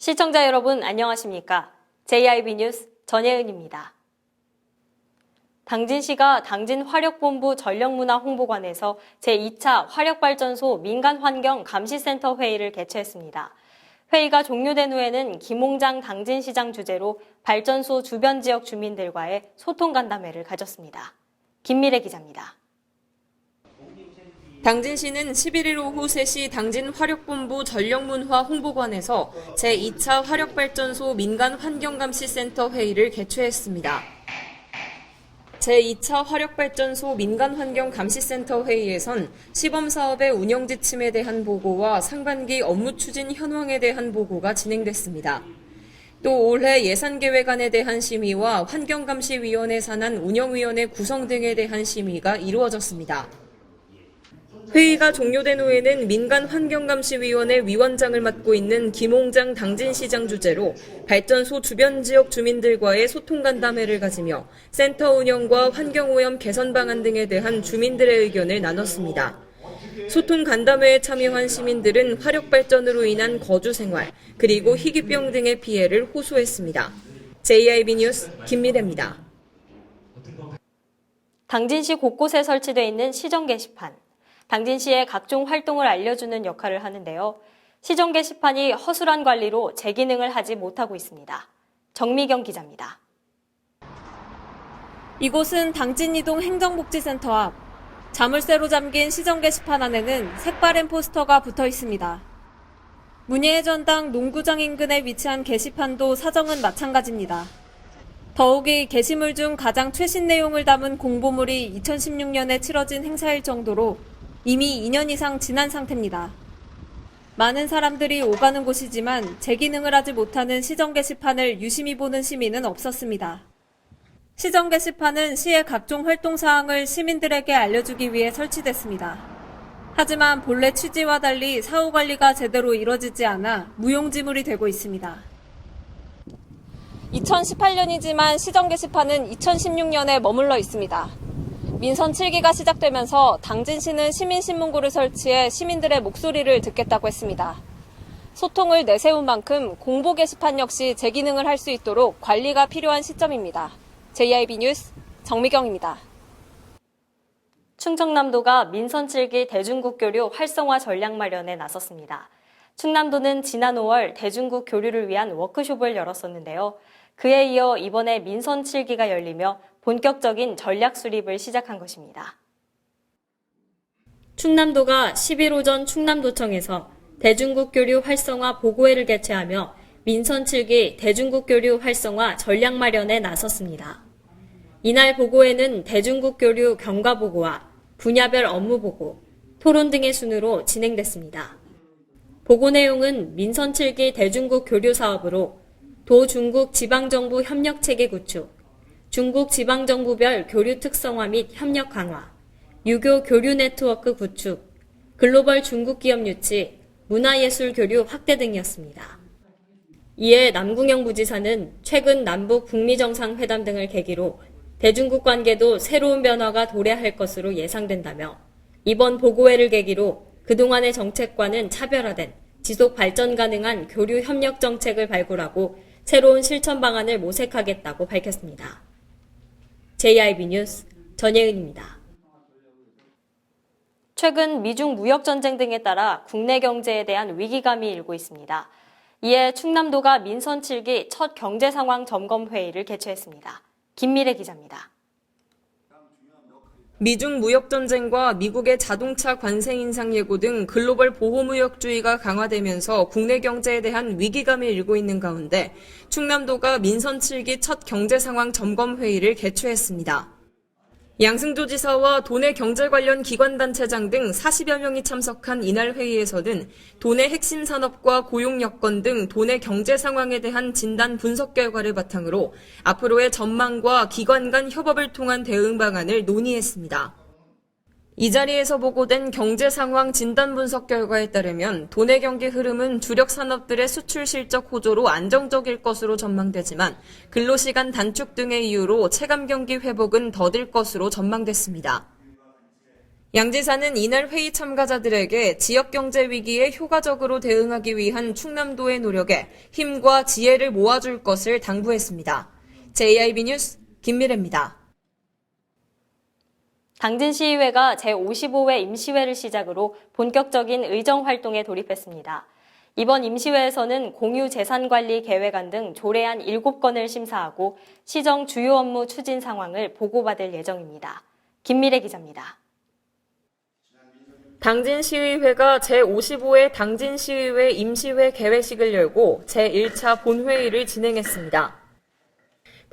시청자 여러분 안녕하십니까? JIB 뉴스 전예은입니다. 당진시가 당진화력본부 전력문화홍보관에서 제2차 화력발전소 민간환경감시센터 회의를 개최했습니다. 회의가 종료된 후에는 김홍장 당진시장 주재로 발전소 주변 지역 주민들과의 소통 간담회를 가졌습니다. 김미래 기자입니다. 당진시는 11일 오후 3시 당진화력본부 전력문화 홍보관에서 제2차 화력발전소 민간환경감시센터 회의를 개최했습니다. 제2차 화력발전소 민간환경감시센터 회의에선 시범사업의 운영 지침에 대한 보고와 상반기 업무 추진 현황에 대한 보고가 진행됐습니다. 또 올해 예산계획안에 대한 심의와 환경감시위원회 산하 운영위원회 구성 등에 대한 심의가 이루어졌습니다. 회의가 종료된 후에는 민간환경감시위원회 위원장을 맡고 있는 김홍장 당진시장 주재로 발전소 주변 지역 주민들과의 소통 간담회를 가지며 센터 운영과 환경오염 개선 방안 등에 대한 주민들의 의견을 나눴습니다. 소통 간담회에 참여한 시민들은 화력발전으로 인한 거주생활, 그리고 희귀병 등의 피해를 호소했습니다. JIB 뉴스 김미래입니다. 당진시 곳곳에 설치되어 있는 시정 게시판. 당진시의 각종 활동을 알려주는 역할을 하는데요. 시정 게시판이 허술한 관리로 제 기능을 하지 못하고 있습니다. 정미경 기자입니다. 이곳은 당진이동 행정복지센터 앞. 자물쇠로 잠긴 시정 게시판 안에는 색바랜 포스터가 붙어 있습니다. 문예의 전당 농구장 인근에 위치한 게시판도 사정은 마찬가지입니다. 더욱이 게시물 중 가장 최신 내용을 담은 공보물이 2016년에 치러진 행사일 정도로 이미 2년 이상 지난 상태입니다. 많은 사람들이 오가는 곳이지만 제 기능을 하지 못하는 시정 게시판을 유심히 보는 시민은 없었습니다. 시정 게시판은 시의 각종 활동 사항을 시민들에게 알려주기 위해 설치됐습니다. 하지만 본래 취지와 달리 사후 관리가 제대로 이뤄지지 않아 무용지물이 되고 있습니다. 2018년이지만 시정 게시판은 2016년에 머물러 있습니다. 민선 7기가 시작되면서 당진시는 시민신문고를 설치해 시민들의 목소리를 듣겠다고 했습니다. 소통을 내세운 만큼 공보 게시판 역시 제 기능을 할 수 있도록 관리가 필요한 시점입니다. JIB 뉴스 정미경입니다. 충청남도가 민선 7기 대중국 교류 활성화 전략 마련에 나섰습니다. 충남도는 지난 5월 대중국 교류를 위한 워크숍을 열었었는데요. 그에 이어 이번에 민선 7기가 열리며 본격적인 전략 수립을 시작한 것입니다. 충남도가 10일 오전 충남도청에서 대중국 교류 활성화 보고회를 개최하며 민선 7기 대중국 교류 활성화 전략 마련에 나섰습니다. 이날 보고회는 대중국 교류 경과 보고와 분야별 업무 보고, 토론 등의 순으로 진행됐습니다. 보고 내용은 민선 7기 대중국 교류 사업으로 도중국 지방정부 협력체계 구축, 중국 지방정부별 교류 특성화 및 협력 강화, 유교 교류 네트워크 구축, 글로벌 중국 기업 유치, 문화예술 교류 확대 등이었습니다. 이에 남궁영 부지사는 최근 남북 북미 정상회담 등을 계기로 대중국 관계도 새로운 변화가 도래할 것으로 예상된다며 이번 보고회를 계기로 그동안의 정책과는 차별화된 지속 발전 가능한 교류 협력 정책을 발굴하고 새로운 실천 방안을 모색하겠다고 밝혔습니다. JIB 뉴스 전예은입니다. 최근 미중 무역 전쟁 등에 따라 국내 경제에 대한 위기감이 일고 있습니다. 이에 충남도가 민선 7기 첫 경제 상황 점검 회의를 개최했습니다. 김미래 기자입니다. 미중 무역 전쟁과 미국의 자동차 관세 인상 예고 등 글로벌 보호무역주의가 강화되면서 국내 경제에 대한 위기감이 일고 있는 가운데 충남도가 민선 7기 첫 경제 상황 점검 회의를 개최했습니다. 양승조지사와 도내 경제 관련 기관단체장 등 40여 명이 참석한 이날 회의에서는 도내 핵심 산업과 고용 여건 등 도내 경제 상황에 대한 진단 분석 결과를 바탕으로 앞으로의 전망과 기관 간 협업을 통한 대응 방안을 논의했습니다. 이 자리에서 보고된 경제 상황 진단 분석 결과에 따르면 도내 경기 흐름은 주력 산업들의 수출 실적 호조로 안정적일 것으로 전망되지만 근로시간 단축 등의 이유로 체감 경기 회복은 더딜 것으로 전망됐습니다. 양 지사는 이날 회의 참가자들에게 지역 경제 위기에 효과적으로 대응하기 위한 충남도의 노력에 힘과 지혜를 모아줄 것을 당부했습니다. JIB 뉴스 김미래입니다. 당진시의회가 제55회 임시회를 시작으로 본격적인 의정활동에 돌입했습니다. 이번 임시회에서는 공유재산관리 계획안 등 조례안 7건을 심사하고 시정 주요 업무 추진 상황을 보고받을 예정입니다. 김미래 기자입니다. 당진시의회가 제55회 당진시의회 임시회 개회식을 열고 제1차 본회의를 진행했습니다.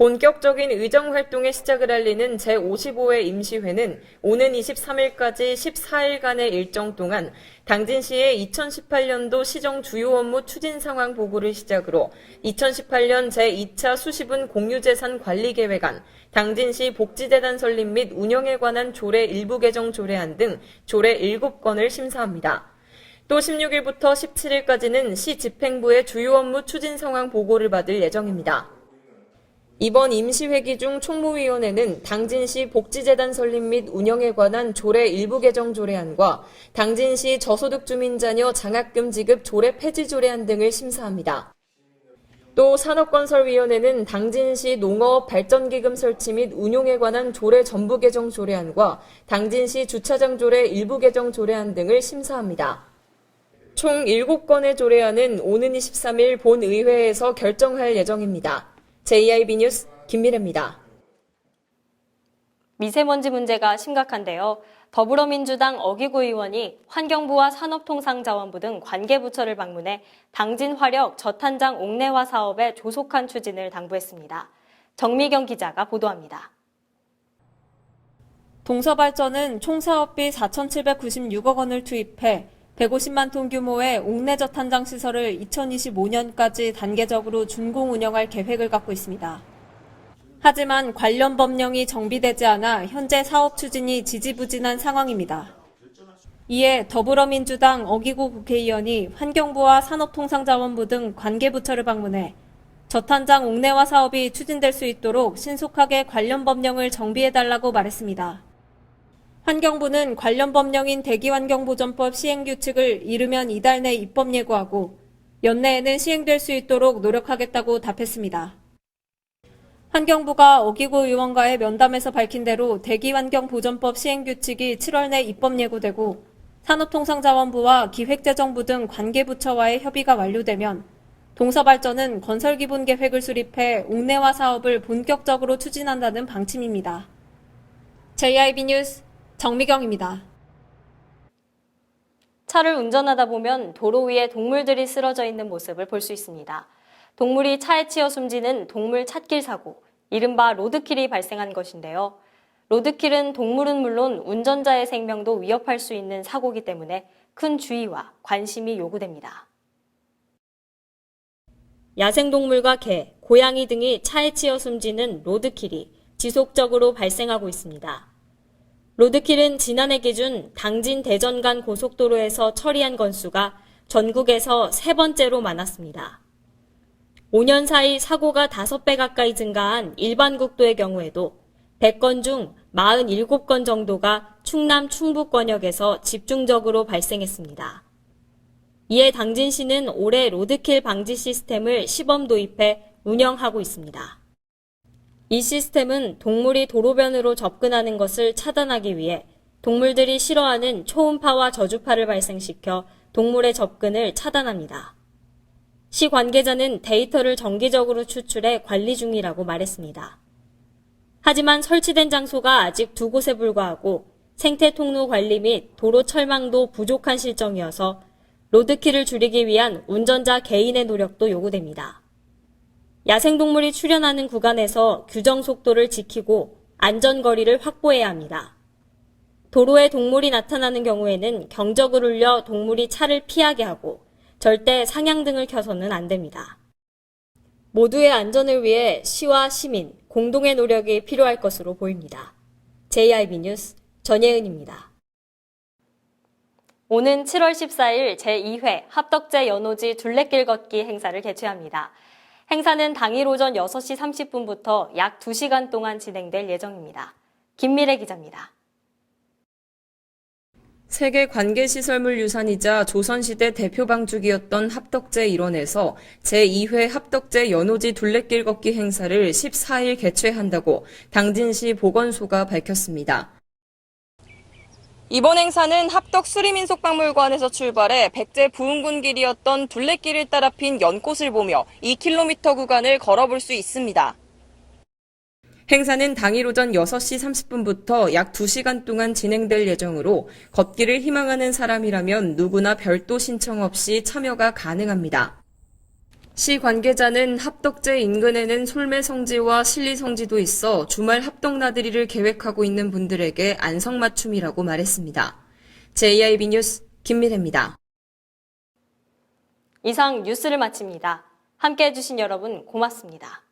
본격적인 의정활동의 시작을 알리는 제55회 임시회는 오는 23일까지 14일간의 일정 동안 당진시의 2018년도 시정 주요 업무 추진 상황 보고를 시작으로 2018년 제2차 수시분 공유재산 관리 계획안, 당진시 복지재단 설립 및 운영에 관한 조례 일부 개정 조례안 등 조례 7건을 심사합니다. 또 16일부터 17일까지는 시 집행부의 주요 업무 추진 상황 보고를 받을 예정입니다. 이번 임시회기 중 총무위원회는 당진시 복지재단 설립 및 운영에 관한 조례 일부 개정 조례안과 당진시 저소득 주민 자녀 장학금 지급 조례 폐지 조례안 등을 심사합니다. 또 산업건설위원회는 당진시 농어업 발전기금 설치 및 운용에 관한 조례 전부 개정 조례안과 당진시 주차장 조례 일부 개정 조례안 등을 심사합니다. 총 7건의 조례안은 오는 23일 본의회에서 결정할 예정입니다. JIB 뉴스 김미래입니다. 미세먼지 문제가 심각한데요. 더불어민주당 어기구 의원이 환경부와 산업통상자원부 등 관계부처를 방문해 당진화력 저탄장 옥내화 사업의 조속한 추진을 당부했습니다. 정미경 기자가 보도합니다. 동서발전은 총 사업비 4,796억 원을 투입해 150만 톤 규모의 옥내 저탄장 시설을 2025년까지 단계적으로 준공 운영할 계획을 갖고 있습니다. 하지만 관련 법령이 정비되지 않아 현재 사업 추진이 지지부진한 상황입니다. 이에 더불어민주당 어기구 국회의원이 환경부와 산업통상자원부 등 관계부처를 방문해 저탄장 옥내화 사업이 추진될 수 있도록 신속하게 관련 법령을 정비해달라고 말했습니다. 환경부는 관련 법령인 대기환경보전법 시행규칙을 이르면 이달 내 입법 예고하고 연내에는 시행될 수 있도록 노력하겠다고 답했습니다. 환경부가 어기구 의원과의 면담에서 밝힌 대로 대기환경보전법 시행규칙이 7월 내 입법 예고되고 산업통상자원부와 기획재정부 등 관계부처와의 협의가 완료되면 동서발전은 건설기본계획을 수립해 옥내화 사업을 본격적으로 추진한다는 방침입니다. JIB 뉴스 정미경입니다. 차를 운전하다 보면 도로 위에 동물들이 쓰러져 있는 모습을 볼 수 있습니다. 동물이 차에 치여 숨지는 동물 찾길 사고, 이른바 로드킬이 발생한 것인데요. 로드킬은 동물은 물론 운전자의 생명도 위협할 수 있는 사고이기 때문에 큰 주의와 관심이 요구됩니다. 야생동물과 개, 고양이 등이 차에 치여 숨지는 로드킬이 지속적으로 발생하고 있습니다. 로드킬은 지난해 기준 당진 대전 간 고속도로에서 처리한 건수가 전국에서 3번째로 많았습니다. 5년 사이 사고가 5배 가까이 증가한 일반 국도의 경우에도 100건 중 47건 정도가 충남 충북권역에서 집중적으로 발생했습니다. 이에 당진시는 올해 로드킬 방지 시스템을 시범 도입해 운영하고 있습니다. 이 시스템은 동물이 도로변으로 접근하는 것을 차단하기 위해 동물들이 싫어하는 초음파와 저주파를 발생시켜 동물의 접근을 차단합니다. 시 관계자는 데이터를 정기적으로 추출해 관리 중이라고 말했습니다. 하지만 설치된 장소가 아직 2곳에 불과하고 생태 통로 관리 및 도로 철망도 부족한 실정이어서 로드킬을 줄이기 위한 운전자 개인의 노력도 요구됩니다. 야생동물이 출현하는 구간에서 규정 속도를 지키고 안전거리를 확보해야 합니다. 도로에 동물이 나타나는 경우에는 경적을 울려 동물이 차를 피하게 하고 절대 상향등을 켜서는 안 됩니다. 모두의 안전을 위해 시와 시민, 공동의 노력이 필요할 것으로 보입니다. JIB 뉴스 전예은입니다. 오는 7월 14일 제2회 합덕제 연오지 둘레길 걷기 행사를 개최합니다. 행사는 당일 오전 6시 30분부터 약 2시간 동안 진행될 예정입니다. 김미래 기자입니다. 세계 관계시설물 유산이자 조선시대 대표 방죽이었던 합덕제 일원에서 제2회 합덕제 연호지 둘레길 걷기 행사를 14일 개최한다고 당진시 보건소가 밝혔습니다. 이번 행사는 합덕 수리민속박물관에서 출발해 백제 부흥군길이었던 둘레길을 따라 핀 연꽃을 보며 2km 구간을 걸어볼 수 있습니다. 행사는 당일 오전 6시 30분부터 약 2시간 동안 진행될 예정으로 걷기를 희망하는 사람이라면 누구나 별도 신청 없이 참여가 가능합니다. 시 관계자는 합덕제 인근에는 솔매성지와 신리성지도 있어 주말 합덕나들이를 계획하고 있는 분들에게 안성맞춤이라고 말했습니다. JIB 뉴스 김미래입니다. 이상 뉴스를 마칩니다. 함께해 주신 여러분 고맙습니다.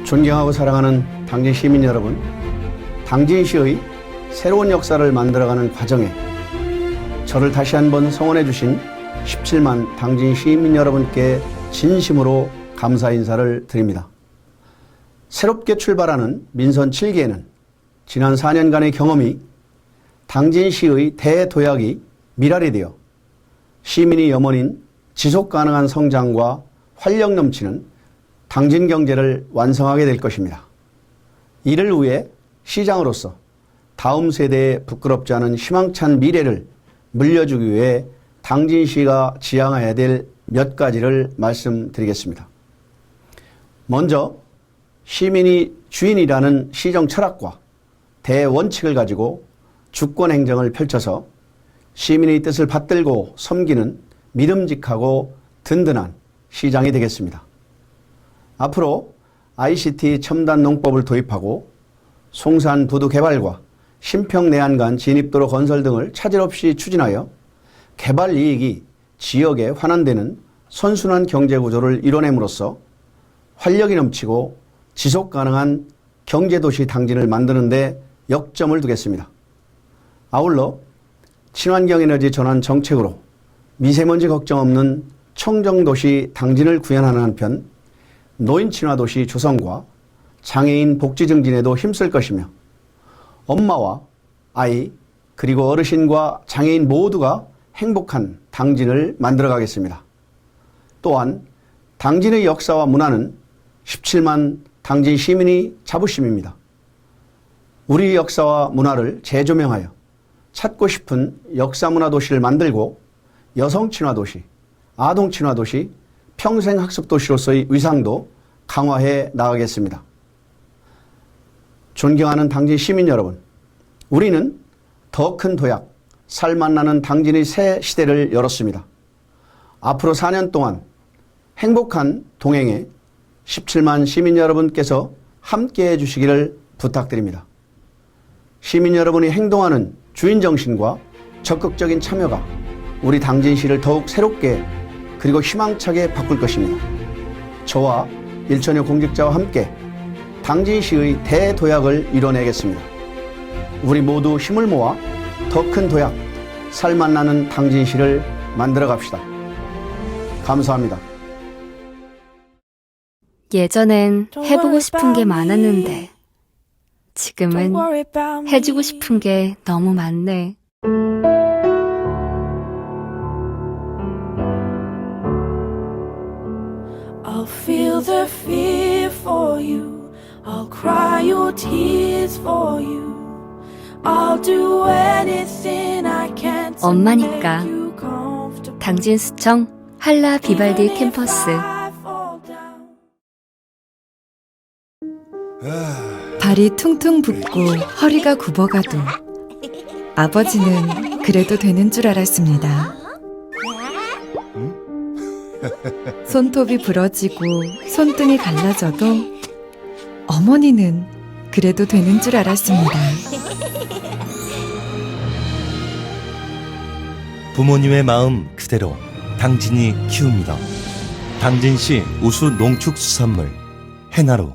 존경하고 사랑하는 당진 시민 여러분, 당진시의 새로운 역사를 만들어가는 과정에 저를 다시 한번 성원해 주신 17만 당진 시민 여러분께 진심으로 감사 인사를 드립니다. 새롭게 출발하는 민선 7기에는 지난 4년간의 경험이 당진시의 대도약이 미랄이 되어 시민이 염원인 지속가능한 성장과 활력 넘치는 당진 경제를 완성하게 될 것입니다. 이를 위해 시장으로서 다음 세대에 부끄럽지 않은 희망찬 미래를 물려주기 위해 당진시가 지향해야 될 몇 가지를 말씀드리겠습니다. 먼저 시민이 주인이라는 시정 철학과 대원칙을 가지고 주권 행정을 펼쳐서 시민의 뜻을 받들고 섬기는 믿음직하고 든든한 시장이 되겠습니다. 앞으로 ICT 첨단 농법을 도입하고 송산 부두 개발과 신평 내안간 진입도로 건설 등을 차질 없이 추진하여 개발 이익이 지역에 환원되는 선순환 경제 구조를 이뤄냄으로써 활력이 넘치고 지속 가능한 경제도시 당진을 만드는 데 역점을 두겠습니다. 아울러 친환경 에너지 전환 정책으로 미세먼지 걱정 없는 청정도시 당진을 구현하는 한편 노인 친화도시 조성과 장애인 복지 증진에도 힘쓸 것이며 엄마와 아이 그리고 어르신과 장애인 모두가 행복한 당진을 만들어가겠습니다. 또한 당진의 역사와 문화는 17만 당진 시민의 자부심입니다. 우리 역사와 문화를 재조명하여 찾고 싶은 역사문화도시를 만들고 여성친화도시, 아동친화도시, 평생학습도시로서의 위상도 강화해 나가겠습니다. 존경하는 당진 시민 여러분, 우리는 더 큰 도약, 살맛나는 당진의 새 시대를 열었습니다. 앞으로 4년 동안 행복한 동행에 17만 시민 여러분께서 함께해 주시기를 부탁드립니다. 시민 여러분이 행동하는 주인정신과 적극적인 참여가 우리 당진시를 더욱 새롭게 그리고 희망차게 바꿀 것입니다. 저와 일천여 공직자와 함께 당진시의 대도약을 이뤄내겠습니다. 우리 모두 힘을 모아 더 큰 도약, 살맛나는 당진시를 만들어 갑시다. 감사합니다. 예전엔 해보고 싶은 게 많았는데 지금은 해주고 싶은 게 너무 많네. I'll feel the fear for you. I'll cry your tears for you. I'll do anything I can to 엄마니까. make you comfortable. 당진수청 한라 비발디 Even if 캠퍼스. I fall down. 발이 퉁퉁 붓고 허리가 굽어가도 아버지는 그래도 되는 줄 알았습니다. 손톱이 부러지고 손등이 갈라져도 어머니는 그래도 되는 줄 알았습니다. 부모님의 마음 그대로 당진이 키웁니다. 당진시 우수 농축수산물 해나루.